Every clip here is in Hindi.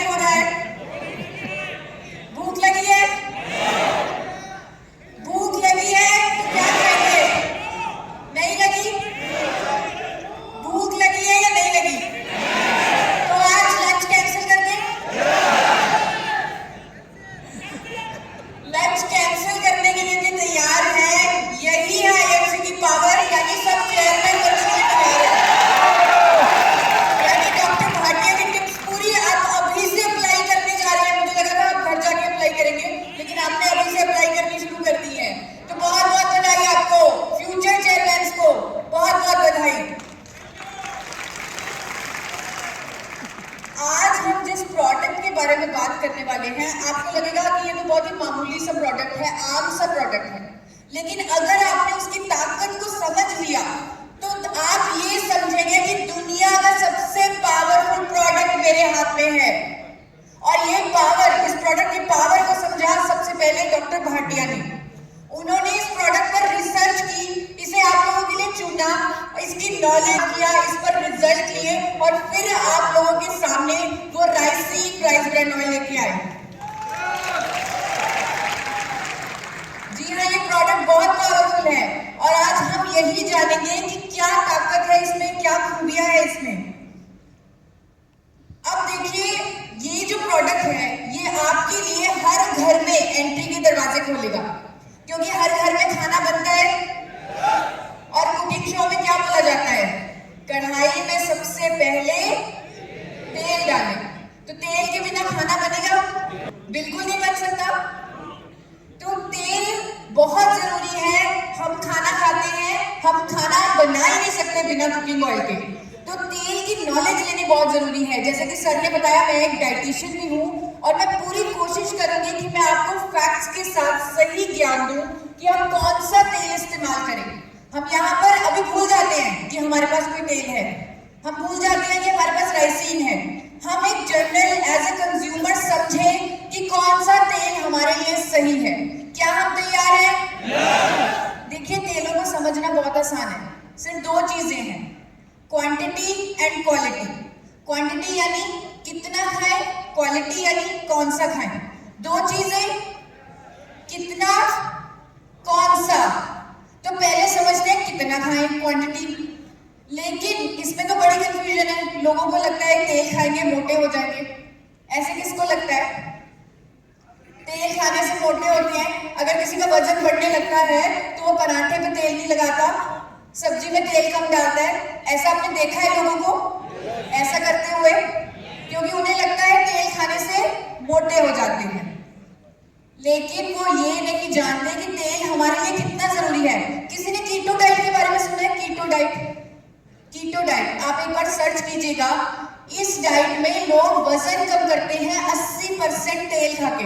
नहीं हो रहा है? भूख लगी है? भूख लगी है तो क्या खाएंगे? नहीं लगी? भूख लगी है या नहीं लगी? तो आज लंच कैंसिल कर दें? लंच कैंसिल करने के लिए भी तैयार है। यही है आईएमसी की पावर, यानी सब चेयरमैन बनने के लिए तैयार है। यानी डॉक्टर भाटिया की टिप्स पूरी आप अभी से अप्लाई करने जा रहे हैं। मुझे लगा था आप घर जाके अप्लाई करेंगे, लेकिन आपने अभी से अप्लाई करनी शुरू कर दी है। तो बहुत बहुत बधाई आपको, फ्यूचर चेयरमैन को बहुत बहुत बधाई। आज हम जिस प्रोडक्ट के बारे में बात करने वाले हैं, आपको लगेगा कि ये तो बहुत ही मामूली सा प्रोडक्ट है, आम सा प्रोडक्ट है, लेकिन अगर आपने उसकी ताकत को समझ लिया तो आप ये समझेंगे कि दुनिया का सबसे पावरफुल प्रोडक्ट मेरे हाथ में है। और ये पावर, इस प्रोडक्ट की पावर को समझा सबसे पहले डॉक्टर भाटिया ने। उन्होंने इस प्रोडक्ट पर रिसर्च की, इसे आप लोगों के लिए चुना, इसकी नॉलेज किया, इस पर रिजल्ट लिए और फिर आप लोगों के सामने वो राइसिन राइस ब्रांड ऑयल लेके आए। जी हाँ, ये प्रोडक्ट बहुत पावरफुल है और आज हम यही जानेंगे कि क्या ताकत है इसमें, क्या खूबियां है इसमें। अब देखिए, ये जो प्रोडक्ट है ये आपके लिए हर घर में एंट्री के दरवाजे खोलेगा, क्योंकि हर घर में खाना बनता है और कुकिंग शो में क्या बोला जाता है? कढ़ाई में सबसे पहले तेल डालें। तो तेल के बिना खाना बनेगा? बिल्कुल नहीं बन सकता। तो तेल बहुत जरूरी है। हम खाना खाते हैं, हम खाना बना ही नहीं सकते बिना कुकिंग ऑयल के। तो तेल की नॉलेज लेनी बहुत जरूरी है। जैसे कि सर ने बताया, मैं एक डाइटिशियन भी हूँ और मैं पूरी कोशिश करूंगी कि मैं आपको फैक्ट्स के साथ सही ज्ञान दूं कि हम कौन सा तेल इस्तेमाल करें। हम यहाँ पर अभी भूल जाते हैं कि हमारे पास कोई तेल है, हम भूल जाते हैं कि हमारे पास राइसिन है। हम एक जनरल एज ए कंज्यूमर समझें कि कौन सा तेल हमारे लिए सही है। क्या हम तैयार हैं? देखिए, तेलों को समझना बहुत आसान है। सिर्फ दो चीजें हैं, क्वांटिटी एंड क्वालिटी। क्वांटिटी यानी कितना खाएं, क्वालिटी यानी कौन सा खाएं। दो चीजें, कितना, कौन सा। तो पहले समझते हैं कितना खाएं, क्वांटिटी। लेकिन इसमें तो बड़ी कंफ्यूजन है। लोगों को लगता है तेल खाएंगे मोटे हो जाएंगे। ऐसे किसको लगता है? तेल खाने से मोटे होते हैं। अगर किसी का वजन बढ़ने लगता है तो वो पराठे पे तेल नहीं लगाता, सब्जी में तेल कम डालता है। ऐसा आपने देखा है लोगों को ऐसा करते हुए? क्योंकि उन्हें लगता है तेल खाने से मोटे हो जाते हैं। लेकिन वो ये नहीं जानते कि तेल हमारे लिए कितना जरूरी है। किसी ने कीटो डाइट के बारे में सुना है? कीटो डाइट, कीटो डाइट आप एक बार सर्च कीजिएगा। इस डाइट में लोग वजन कम करते हैं 80% तेल खा के,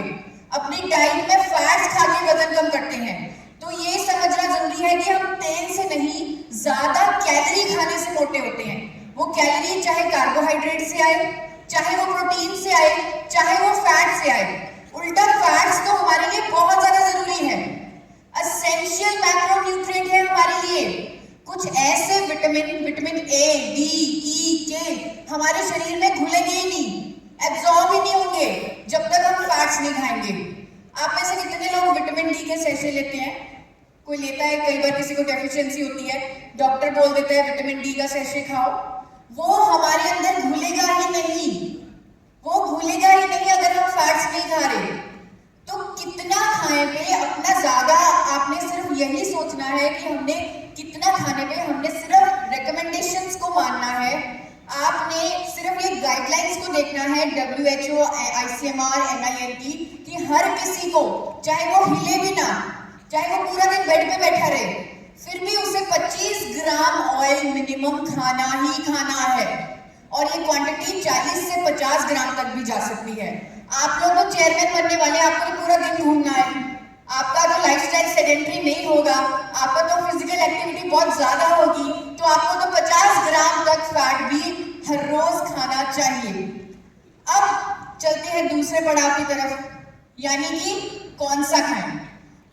अपनी डाइट में फैट्स खा के वजन कम करते हैं। तो ये समझना जरूरी है कि हम तेल से नहीं, ज्यादा कैलोरी खाने से मोटे होते हैं। वो कैलोरी चाहे कार्बोहाइड्रेट से आए, चाहे वो प्रोटीन से आए, चाहे वो फैट से आए। उल्टा फैट्स तो हमारे लिए बहुत ज्यादा जरूरी है, एसेंशियल मैक्रोन्यूट्रिएंट है हमारे लिए। कुछ ऐसे विटामिन ए, डी, ई, के हमारे शरीर में घुलेंगे ही नहीं, एब्जॉर्ब ही नहीं होंगे जब तक हम फैट्स नहीं खाएंगे। आप में से कितने लोग विटामिन डी के सैशे लेते हैं? कोई लेता है? कई बार किसी को डेफिशिएंसी होती है, डॉक्टर बोल देता है विटामिन डी का सैशे खाओ। वो हमारे अंदर घुलेगा ही नहीं, वो घुलेगा ही नहीं अगर हम फैट्स नहीं खा रहे। तो कितना खाएं पे अपना ज्यादा, आपने सिर्फ यही सोचना है कि हमने कितना खाने पे, हमने सिर्फ रिकमेंडेशंस को मानना है। आपने सिर्फ ये गाइडलाइंस को देखना है, WHO, ICMR, NIN की, कि हर किसी को, चाहे वो हिले भी ना, चाहे वो पूरा दिन बेड पे बैठा रहे, फिर भी उसे 25 ग्राम ऑयल मिनिमम खाना ही खाना है। और ये क्वांटिटी 40 से 50 ग्राम तक भी जा सकती है। आप लोग तो चेयरमैन बनने वाले, आपको तो पूरा दिन घूमना है, आपका तो लाइफस्टाइल सेडेंटरी नहीं होगा, आपका तो फिजिकल एक्टिविटी बहुत ज्यादा होगी, तो आपको तो 50 ग्राम तक फैट भी हर रोज खाना चाहिए। अब चलते हैं दूसरे पड़ाव की तरफ, यानी कि कौन सा खाएं,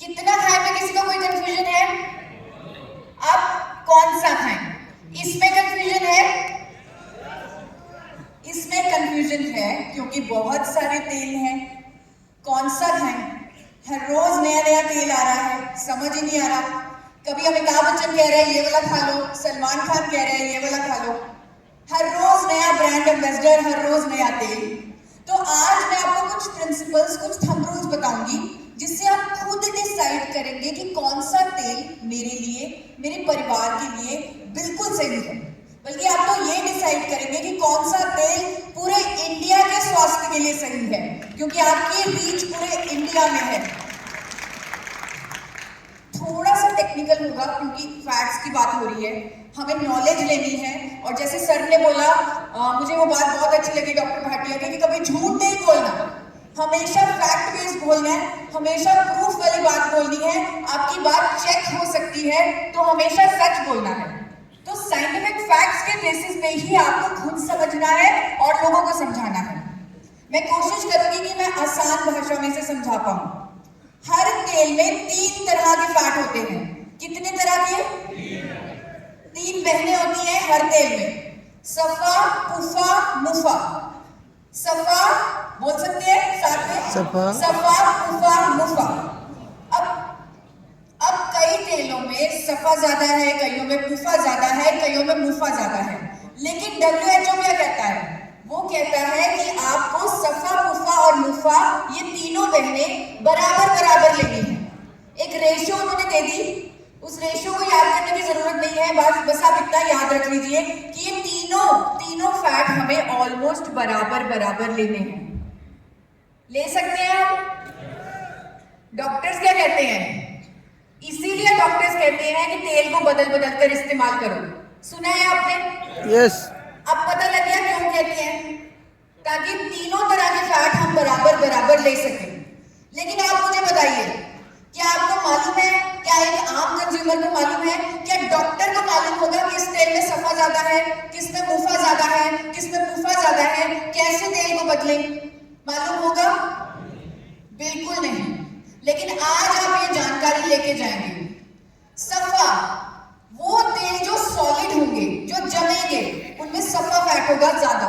कितना खाएं में किसी को कोई कंफ्यूजन है? अब कौन सा खाएं, इसमें कंफ्यूजन है? इसमें कंफ्यूजन है क्योंकि बहुत सारे तेल हैं, कौन सा खाएं? हर रोज नया नया तेल आ रहा है, समझ ही नहीं आ रहा। कभी अमिताभ बच्चन कह रहे हैं ये वाला खा लो, सलमान खान कह रहे हैं ये वाला खा लो। हर रोज नया ब्रांड एम्बेसडर, हर रोज नया तेल। तो आज मैं आपको कुछ प्रिंसिपल्स, कुछ थंब रूल्स बताऊंगी जिससे आप खुद डिसाइड करेंगे कि कौन सा तेल मेरे लिए, मेरे परिवार के लिए बिल्कुल सही है। बल्कि आप तो ये डिसाइड करेंगे कि कौन सा तेल पूरे इंडिया के स्वास्थ्य के लिए सही है, क्योंकि आपकी रीच पूरे इंडिया में है। थोड़ा सा टेक्निकल होगा क्योंकि फैक्ट्स की बात हो रही है, हमें नॉलेज लेनी है। और जैसे सर ने बोला, मुझे वो बात बहुत अच्छी लगी डॉक्टर भाटिया की, कि कभी झूठ नहीं बोलना, हमेशा फैक्ट बेस्ड बोलना है, हमेशा प्रूफ वाली बात बोलनी है। आपकी बात चेक हो सकती है तो हमेशा सच बोलना है। तो साइंटिफिक फैक्ट्स के बेसिस पे ही आपको खुद समझना है और लोगों को समझाना है। मैं कोशिश करूंगी कि मैं आसान भाषा में से समझा पाऊं। हर तेल में 3 तरह के फैट होते हैं। कितने तरह के? 3 बहनें होती हैं हर तेल में, सफा, पुफा, मुफा। सफा बोल सकते हैं साथ में? सफा, पुफा, मुफा। अब कई तेलों में सफा ज्यादा है, कईयों में पुफा ज्यादा है, कईयों में मुफा ज्यादा है। लेकिन WHO क्या कहता है? वो कहता है कि आपको सफा, पुफा और मुफा, ये तीनों बहनें बराबर बराबर लेनी है। एक रेशियो उन्होंने दे दी, उस रेशियो को याद करने की जरूरत नहीं है, बस आप इतना याद रख लीजिए कि ये तीनों फैट हमें ऑलमोस्ट बराबर बराबर लेने हैं। ले सकते हैं हम? डॉक्टर्स क्या कहते हैं? इसीलिए डॉक्टर्स कहते हैं कि तेल को बदल बदल कर इस्तेमाल करो। सुना है आपने? यस। अब पता लग गया क्यों कहते हैं, ताकि तीनों तरह के फैट हम बराबर बराबर ले सकें। लेकिन आप मुझे बताइए, क्या आपको मालूम है, क्या एक आम कंज्यूमर को मालूम है, क्या डॉक्टर को मालूम होगा कि इस तेल में सफा ज्यादा है, किस में मुफा ज्यादा है, किस में पुफा ज्यादा है? कैसे तेल को बदलें? मालूम होगा? बिल्कुल नहीं। लेकिन आज आप ये जानकारी लेके जाएंगे। सफा वो तेल जो सॉलिड होंगे, जो जमेंगे, उनमें सफा फैट होगा ज्यादा,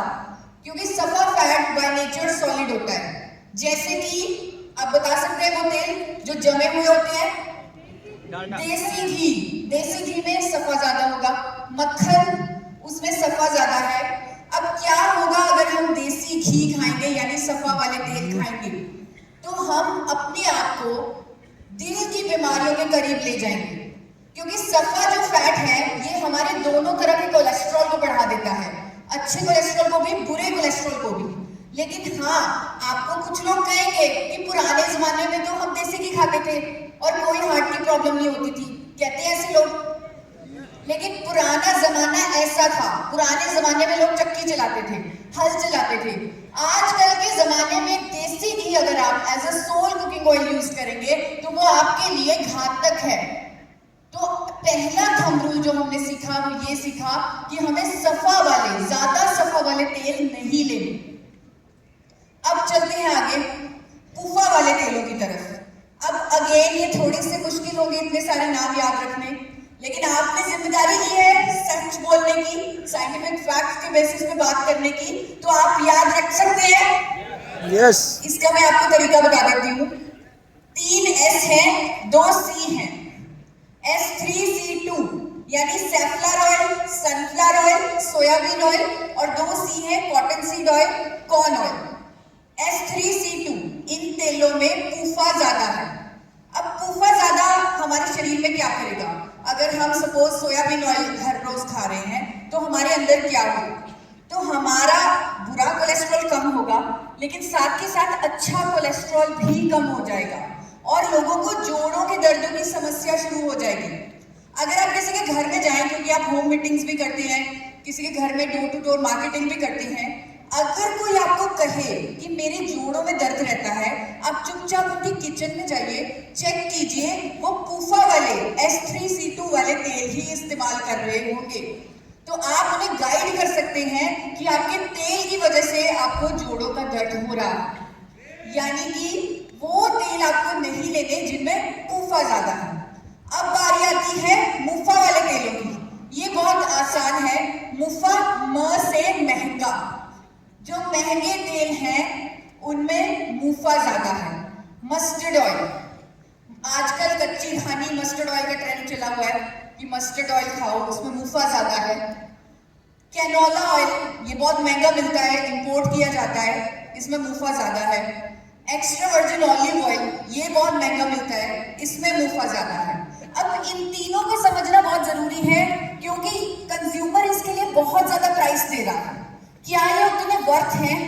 क्योंकि सफा फैट बाय नेचर सॉलिड होता है। जैसे कि आप बता सकते हैं वो तेल जो जमे हुए होते हैं? देसी घी में सफा ज्यादा होगा, मक्खन उसमें सफा ज्यादा है। अब क्या होगा अगर हम देसी घी खाएंगे, यानी सफा वाले तेल खाएंगे, तो हम अपने आप को दिल की बीमारियों के करीब ले जाएंगे, क्योंकि सफा जो फैट है ये हमारे दोनों तरह के कोलेस्ट्रॉल को बढ़ा देता है, अच्छे कोलेस्ट्रॉल को भी, बुरे कोलेस्ट्रॉल को भी। लेकिन हाँ, आपको कुछ लोग कहेंगे कि पुराने जमाने में तो हम देसी घी खाते थे और कोई हार्ट की प्रॉब्लम नहीं होती थी, कहते हैं ऐसे लोग। लेकिन पुराना जमाना ऐसा था, पुराने जमाने में लोग चक्की चलाते थे, हल चलाते थे। आजकल के जमाने में देसी घी अगर आप as a sole cooking oil use करेंगे तो वो आपके लिए घातक है। तो पहला थंब रूल जो हमने सीखा वो ये सीखा कि हमें सफा वाले, ज्यादा सफा वाले तेल नहीं लेने। अब चलते हैं आगे पुफा वाले तेलों की तरफ। अब अगेन ये थोड़ी सी मुश्किल होगी इतने सारे नाम याद रखने, लेकिन आपने जिम्मेदारी ली है सच बोलने की, साइंटिफिक फैक्ट्स के बेसिस पे बात करने की, तो आप याद रख सकते हैं। यस। इसका मैं आपको तरीका बता देती हूँ। 3 S हैं, 2 C हैं। S3C2 यानी safflower oil, sunflower oil, soybean oil, और 2 C है cotton seed oil, corn oil. S3C2 इन तेलों में पुफा ज्यादा है। अब पुफा ज्यादा हमारे शरीर में क्या करेगा? अगर हम सपोज सोयाबीन ऑयल हर रोज खा रहे हैं तो हमारे अंदर क्या होगा? तो हमारा बुरा कोलेस्ट्रॉल कम होगा, लेकिन साथ के साथ अच्छा कोलेस्ट्रॉल भी कम हो जाएगा और लोगों को जोड़ों के दर्दों की समस्या शुरू हो जाएगी। अगर आप किसी के घर में जाएं, क्योंकि आप होम मीटिंग्स भी करते हैं, किसी के घर में डोर टू डोर मार्केटिंग भी करते हैं, अगर कोई आपको कहे कि मेरे जोड़ों में दर्द रहता है, आप चुपचाप उनकी किचन में जाइए, चेक कीजिए वो पुफा वाले S3C2 वाले तेल ही इस्तेमाल कर रहे होंगे। तो आप उन्हें गाइड कर सकते हैं कि आपके तेल की वजह से आपको जोड़ों का दर्द हो रहा है, यानी कि वो तेल आपको नहीं लेने जिनमें पुफा ज्यादा है। अब बारी आती है मुफा वाले तेलों की। ये बहुत आसान है। मुफा म से महंगा, जो महंगे तेल हैं उनमें मुफा ज्यादा है। मस्टर्ड ऑयल, आजकल कच्ची घानी मस्टर्ड ऑयल का ट्रेंड चला हुआ है कि मस्टर्ड ऑयल खाओ, उसमें मुफा ज्यादा है। कैनोला ऑयल, ये बहुत महंगा मिलता है, इंपोर्ट किया जाता है, इसमें मुफा ज्यादा है। एक्स्ट्रा वर्जिन ऑलिव ऑयल, ये बहुत महंगा मिलता है, इसमें मुफा ज्यादा है। अब इन तीनों को समझना बहुत जरूरी है क्योंकि कंज्यूमर इसके लिए बहुत ज्यादा प्राइस दे रहा है। क्या ये उतने वर्थ हैं?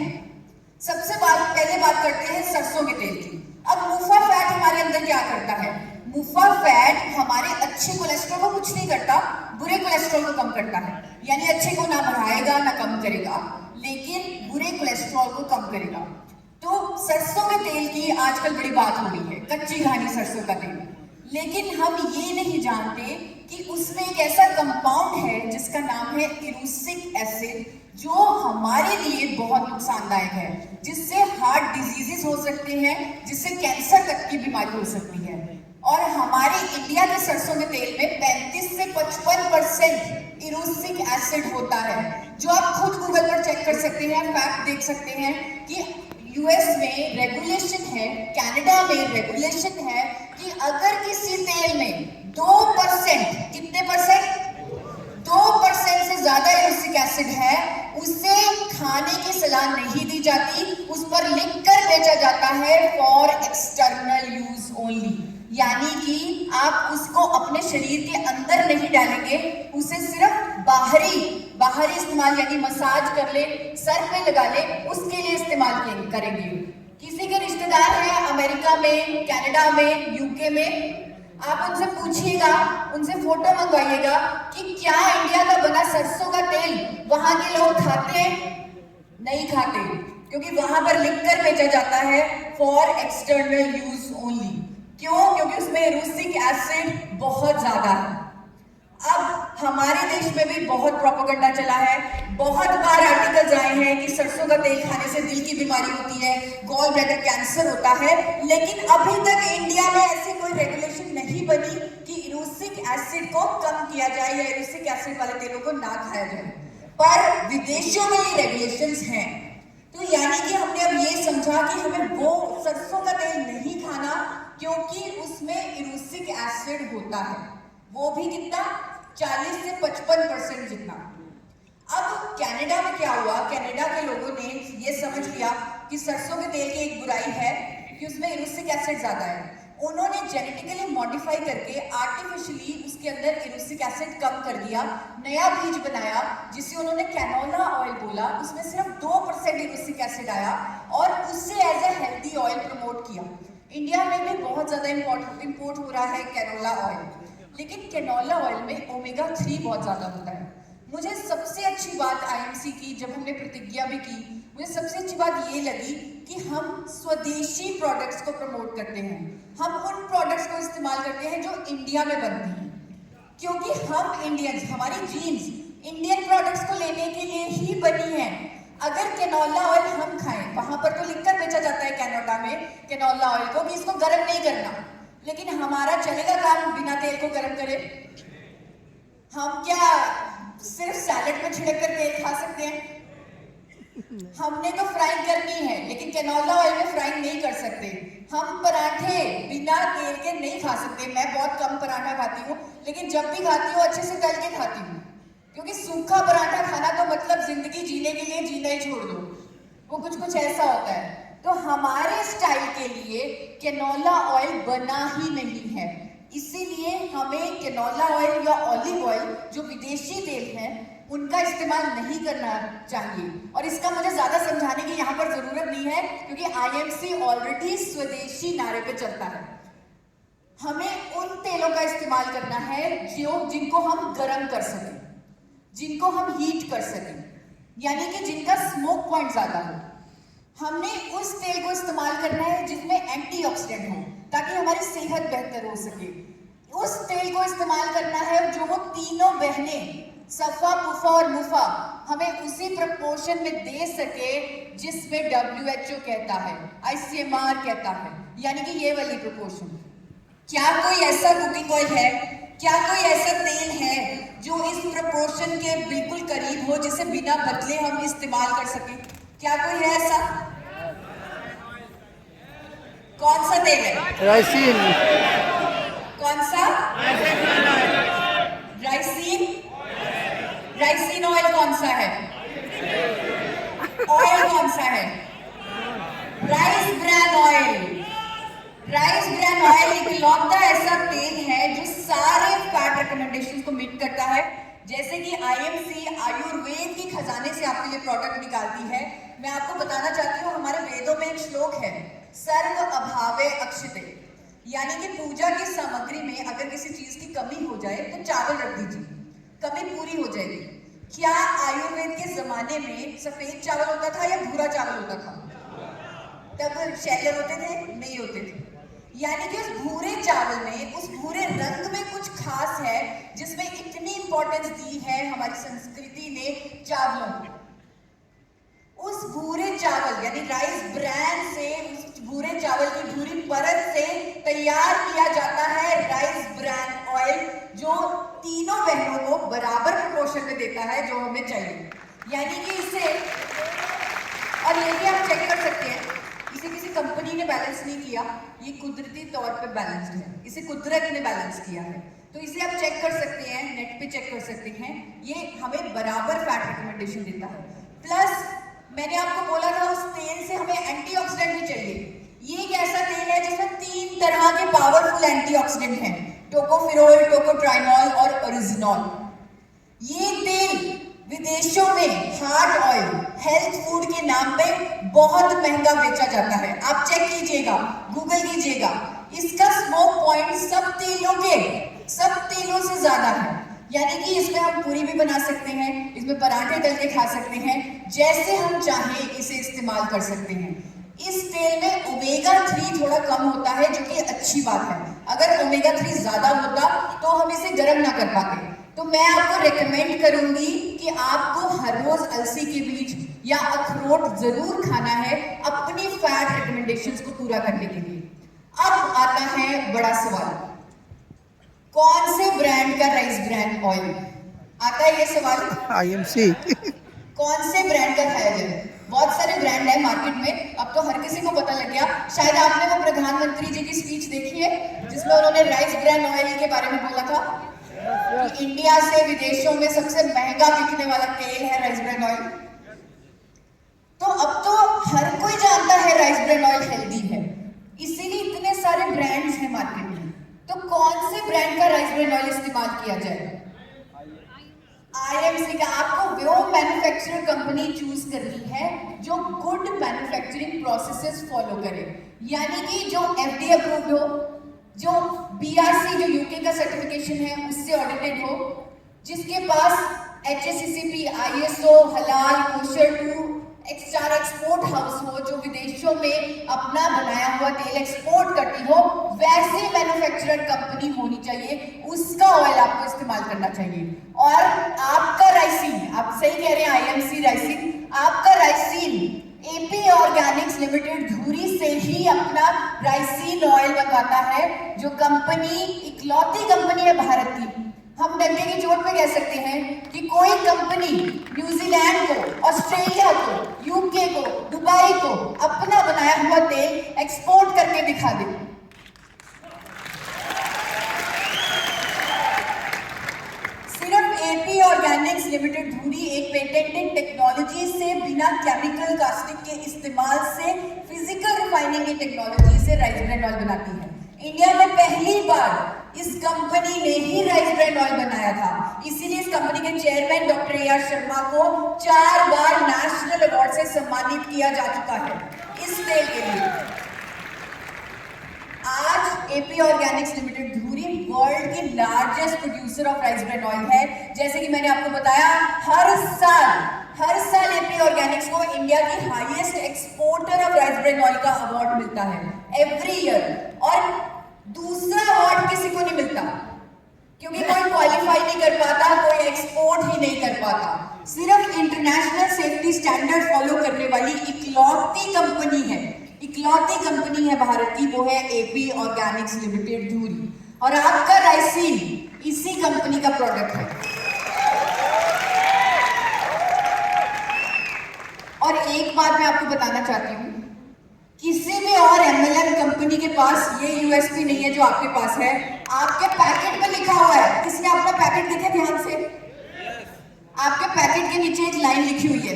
सबसे पहले बात करते हैं सरसों के तेल की। अब मुफा फैट हमारे अंदर क्या करता है? मुफा फैट हमारे अच्छे कोलेस्ट्रॉल को कुछ नहीं करता, बुरे कोलेस्ट्रॉल को कम करता है। यानी अच्छे को ना बढ़ाएगा ना कम करेगा, लेकिन बुरे कोलेस्ट्रॉल को कम करेगा। तो सरसों के तेल की आजकल बड़ी बात हो रही है, कच्ची घानी सरसों का तेल। लेकिन हम ये नहीं जानते कि उसमें एक ऐसा कंपाउंड है जिसका नाम है इरूसिक एसिड, जो हमारे लिए बहुत नुकसानदायक है, जिससे हार्ट डिजीजेस हो सकते हैं, जिससे कैंसर तक की बीमारी हो सकती है। और हमारे इंडिया के सरसों के तेल में 35 से 55% इरूसिक एसिड होता है, जो आप खुद गूगल पर चेक कर सकते हैं, फैक्ट देख सकते हैं कि यूएस में रेगुलेशन है, कनाडा में रेगुलेशन है कि अगर किसी तेल में 2%, कितने परसेंट? 2% से ज्यादा इरूसिक एसिड है, उसे खाने की सलाह नहीं दी जाती, उस पर लिखकर बेचा जाता है फॉर एक्सटर्नल यूज ओनली। यानी कि आप उसको अपने शरीर के अंदर नहीं डालेंगे, उसे सिर्फ बाहरी इस्तेमाल, यानी मसाज कर ले, सर पे लगा ले, उसके लिए इस्तेमाल करेंगे। किसी के रिश्तेदार हैं अमेरिका में, कनाडा में, यूके में, आप उनसे पूछिएगा, उनसे फोटो मंगवाइएगा कि क्या इंडिया का बना सरसों का तेल वहां के लोग खाते हैं? नहीं खाते, क्योंकि वहां पर लिखकर बेचा जाता है फॉर एक्सटर्नल यूज ओनली। क्यों? क्योंकि उसमें इरूसिक एसिड बहुत ज्यादा है। अब हमारे देश में भी बहुत प्रोपेगेंडा चला है, बहुत बार आर्टिकल्स आए हैं कि सरसों का तेल खाने से दिल की बीमारी होती है, गॉल ब्लैडर कैंसर होता है, लेकिन अभी तक इंडिया में ऐसी कोई रेगुलेशन नहीं बनी कि इरूसिक एसिड को कम किया जाए या इरूसिक एसिड वाले तेलों को ना खाया जाए। पर विदेशों में ये रेगुलेशंस हैं। तो यानी कि हमने अब ये समझा कि हमें वो सरसों का तेल नहीं खाना क्योंकि उसमें इरूसिक एसिड होता है, वो भी कितना? 40 से 55% जितना। अब कनाडा में क्या हुआ? कनाडा के लोगों ने ये समझ लिया कि सरसों के तेल की एक बुराई है कि उसमें इरूसिक एसिड ज्यादा है। उन्होंने जेनेटिकली मॉडिफाई करके आर्टिफिशियली उसके अंदर इरूसिक एसिड कम कर दिया, नया बीज बनाया जिसे उन्होंने कैनोला ऑयल बोला, उसमें सिर्फ 2% इरूसिक एसिड आया और उससे as a healthy oil promote किया। इंडिया में भी बहुत ज्यादा इंपोर्ट हो रहा है कैनोला ऑयल, लेकिन कैनोला ऑयल में ओमेगा 3 बहुत ज्यादा होता है। मुझे सबसे अच्छी बात आईएमसी की, जब हमने प्रतिज्ञा भी की, मुझे सबसे अच्छी बात ये लगी कि हम स्वदेशी प्रोडक्ट्स को प्रमोट करते हैं। हम उन प्रोडक्ट्स को इस्तेमाल करते हैं जो इंडिया में बनती हैं, क्योंकि हम इंडियंस, हमारी जीन्स इंडियन प्रोडक्ट्स को लेने के लिए ही बनी है। अगर कैनोला ऑयल हम खाएं, वहां पर तो लिखकर बेचा जाता है कनाडा में कैनोला ऑयल को कि इसको गर्म नहीं करना, लेकिन हमारा चलेगा काम बिना तेल को गर्म करे? हम क्या सिर्फ सैलेड में छिड़क कर तेल खा सकते हैं? हमने तो फ्राइंग करनी है, लेकिन कैनोला ऑयल में फ्राइंग नहीं कर सकते। हम पराठे बिना तेल के नहीं खा सकते। मैं बहुत कम पराठा खाती हूँ, लेकिन जब भी खाती हूँ अच्छे से तल के खाती हूँ, क्योंकि सूखा पराठा खाना तो मतलब जिंदगी जीने के लिए जीना ही छोड़ दो, वो कुछ ऐसा होता है। तो हमारे स्टाइल के लिए कैनोला ऑयल बना ही नहीं है, इसीलिए हमें कैनोला ऑयल या ऑलिव ऑयल जो विदेशी तेल हैं उनका इस्तेमाल नहीं करना चाहिए। और इसका मुझे ज्यादा समझाने की यहाँ पर जरूरत नहीं है, क्योंकि आईएमसी ऑलरेडी स्वदेशी नारे पे चलता है। हमें उन तेलों का इस्तेमाल करना है जिनको हम गर्म कर सकें, जिनको हम हीट कर सकें, यानी कि जिनका स्मोक पॉइंट ज्यादा हो। हमने उस तेल को इस्तेमाल करना है जिसमें एंटीऑक्सीडेंट हो, ताकि हमारी सेहत बेहतर हो सके। उस तेल को इस्तेमाल करना है जो वो तीनों बहनें सफा, पुफा और मुफा हमें उसी प्रपोर्शन में दे सके जिसमें WHO कहता है, ICMR कहता है, यानी कि ये वाली प्रपोर्शन। क्या कोई ऐसा कुकिंग ऑयल है, क्या कोई ऐसा तेल है जो इस प्रपोर्शन के बिल्कुल करीब हो, जिसे बिना बदले हम इस्तेमाल कर सकें? क्या कोई है ऐसा? कौन सा तेल है? राइसिन। कौन सा? राइसिन। राइसिन ऑयल कौन सा है? ऑयल कौन सा है? Rice bran oil. Rice bran oil इकलौता ऐसा तेल है जो सारे फैट रिकमेंडेशंस को मीट करता है। जैसे कि आईएमसी आयुर्वेद की खजाने से आपके लिए प्रोडक्ट निकालती है। मैं आपको बताना चाहती हूँ, हमारे वेदों में एक श्लोक है, सर्व अभावे अक्षते, यानी कि पूजा की सामग्री में अगर किसी चीज की कमी हो जाए तो चावल रख दीजिए, कमी पूरी हो जाएगी। क्या आयुर्वेद के जमाने में सफेद चावल होता था या भूरा चावल होता था? तब शैलर होते थे? नहीं होते थे। यानी कि उस भूरे चावल में, उस भूरे रंग में कुछ खास है, जिसमें इतनी इंपॉर्टेंस दी है हमारी संस्कृति ने चावलों को। उस भूरे चावल यानी राइस ब्रान से, उस भूरे चावल की भूरी परत से तैयार किया जाता है राइस ब्रान ऑयल, जो तीनों बहनों को बराबर प्रोपोर्शन में देता है जो हमें चाहिए। यानी कि इसे, और ये भी आप चेक कर सकते हैं, इसे किसी कंपनी ने बैलेंस नहीं किया, ये कुदरती तौर पे बैलेंस्ड है, इसे कुदरत ने बैलेंस किया है। तो इसे आप चेक कर सकते हैं, नेट पे चेक कर सकते हैं, ये हमें बराबर फैट रिकमेंडेशन देता है। प्लस मैंने आपको बोला था उस तेल से हमें एंटीऑक्सीडेंट भी चाहिए। ये एक ऐसा तेल है जिसमें 3 तरह के पावरफुल एंटीऑक्सीडेंट हैं, टोकोफेरोल, टोकोट्राइनॉल और ओरिजिनॉल। ये तेल विदेशों में हार्ट ऑयल, हेल्थ फूड के नाम पे बहुत महंगा बेचा जाता है। आप चेक कीजिएगा, गूगल कीजिएगा, इसका स्मोक पॉइंट सब तेलों से ज्यादा है। यानी कि इसमें हम पूरी भी बना सकते हैं, इसमें पराठे तल के खा सकते हैं, जैसे हम चाहें इसे इस्तेमाल कर सकते हैं। इस तेल में ओमेगा 3 थोड़ा कम होता है, जो कि अच्छी बात है। अगर ओमेगा 3 ज्यादा होता तो हम इसे गर्म ना कर पाते। तो मैं आपको रेकमेंड करूंगी कि आपको हर रोज अलसी के बीज या अखरोट जरूर खाना है अपनी फैट रिकमेंडेशंस को पूरा करने के लिए। अब आता है बड़ा सवाल, कौन से ब्रांड का राइस ब्रान ऑयल आता है? ये सवाल आईएमसी। कौन से ब्रांड का खाया जाए? बहुत सारे ब्रांड है मार्केट में, अब तो हर किसी को पता लग गया। शायद आपने वो प्रधानमंत्री जी की स्पीच देखी है जिसमें उन्होंने राइस ब्रान ऑयल के बारे में बोला था कि इंडिया से विदेशों में सबसे महंगा बिकने वाला तेल है राइस ब्रान ऑयल। तो अब तो हर कोई जानता है राइस ब्रान ऑयल हेल्दी है, इसीलिए इतने सारे ब्रांड्स हैं मार्केट में। तो कौन से ब्रांड का राइस ब्रान ऑयल इस्तेमाल किया जाए? आईएमसी का। आपको वो मैन्युफैक्चरर कंपनी चूज करनी है जो गुड मैन्युफैक्चरिंग प्रोसेसेस फॉलो करे, यानी कि जो एफडीए अप्रूव्ड हो, जो बीआरसी जो यूके का सर्टिफिकेशन है उससे ऑडिटेड हो, जिसके पास एचएसीसीपी, आईएसओ, हलाल, कोशर 2 एक्स्ट्रा एक्सपोर्ट हाउस हो, जो विदेशों में अपना बनाया हुआ तेल एक्सपोर्ट करती हो, वैसे मैन्युफैक्चरर कंपनी होनी चाहिए, उसका ऑयल आपको इस्तेमाल करना चाहिए। और आपका राइसिन, आप सही कह रहे हैं, आईएमसी राइसिन, आपका राइसिन एपी ऑर्गेनिक्स लिमिटेड धुरी से ही अपना राइसिन ऑयल मंगाता है, जो कंपनी इकलौती कंपनी है भारत की। हम डंडे की चोट पे कह सकते हैं कि कोई कंपनी न्यूजीलैंड को, ऑस्ट्रेलिया को, यूके को, दुबई को अपना बनाया हुआ तेल एक्सपोर्ट करके दिखा दे। सिर्फ एपी ऑर्गेनिक्स लिमिटेड धुरी एक पेटेंटेड टेक्नोलॉजी से, बिना केमिकल कास्टिंग के इस्तेमाल से, फिजिकल रिफाइनिंग की टेक्नोलॉजी से राइस ब्रान ऑयल बनाती है। इंडिया में पहली बार इस कंपनी ने ही राइस ब्रान ऑयल बनाया था, इसीलिए इस कंपनी के चेयरमैन डॉक्टर ए.आर. शर्मा को 4 बार नेशनल अवार्ड से सम्मानित किया जा चुका है इस तेल के लिए। आज एपी ऑर्गेनिक्स लिमिटेड धुरी वर्ल्ड की largest producer of rice bran oil है। जैसे कि मैंने आपको बताया, हर साल एपी ऑर्गेनिक्स को इंडिया की highest exporter of rice bran oil का अवार्ड मिलता है एवरी ईयर। और दूसरा अवार्ड किसी को नहीं मिलता, क्योंकि कोई क्वालिफाई नहीं कर पाता, कोई एक्सपोर्ट ही नहीं कर पाता। सिर्फ इंटरनेशनल सेफ्टी स्टैंडर्ड फॉलो करने वाली इकलौती कंपनी है भारत की, वो है एपी ऑर्गेनिक्स लिमिटेड धुरी। और आपका राइसिन इसी कंपनी का प्रोडक्ट है। और एक बात मैं आपको बताना चाहती हूँ, किसी भी और एमएलएम कंपनी के पास ये यूएसपी नहीं है जो आपके पास है। आपके पैकेट में लिखा हुआ है, किसने अपना पैकेट देखा ध्यान से? आपके पैकेट के नीचे एक लाइन लिखी हुई है,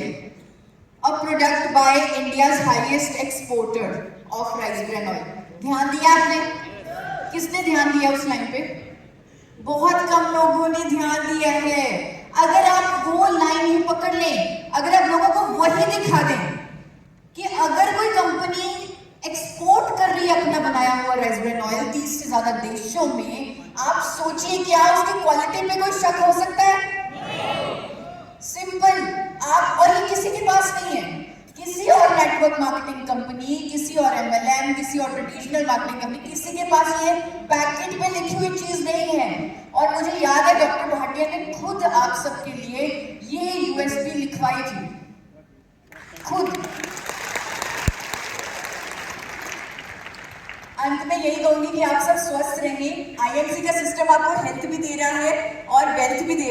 a product by India's highest exporter of rice bran oil. ध्यान दिया आपने? किसने ध्यान दिया उस लाइन पे? बहुत कम लोगों ने ध्यान दिया है। अगर आप वो लाइन ही पकड़ लें, अगर आप लोगों को वही दिखा दें कि अगर कोई कंपनी एक्सपोर्ट कर रही है अपना बनाया हुआ राइस ब्रान ऑयल 30 से ज्यादा देशों में, आप सोचिए क्या उसकी क्वालिटी पे कोई शक हो सकता है? सिंपल। आप, और ये किसी के पास नहीं है, किसी और नेटवर्क मार्केटिंग कंपनी, किसी और एमएलएम, किसी और ट्रेडिशनल मार्केटिंग कंपनी, किसी के पास ये पैकेट पे लिखी हुई चीज नहीं है। और मुझे याद है डॉक्टर भाटिया ने खुद आप सबके लिए ये यूएसपी लिखवाई थी, खुद। अंत में यही कहूंगी कि आप सब स्वस्थ रहें। आईएमसी का सिस्टम आपको हेल्थ भी दे रहा है और वेल्थ भी दे रहा है।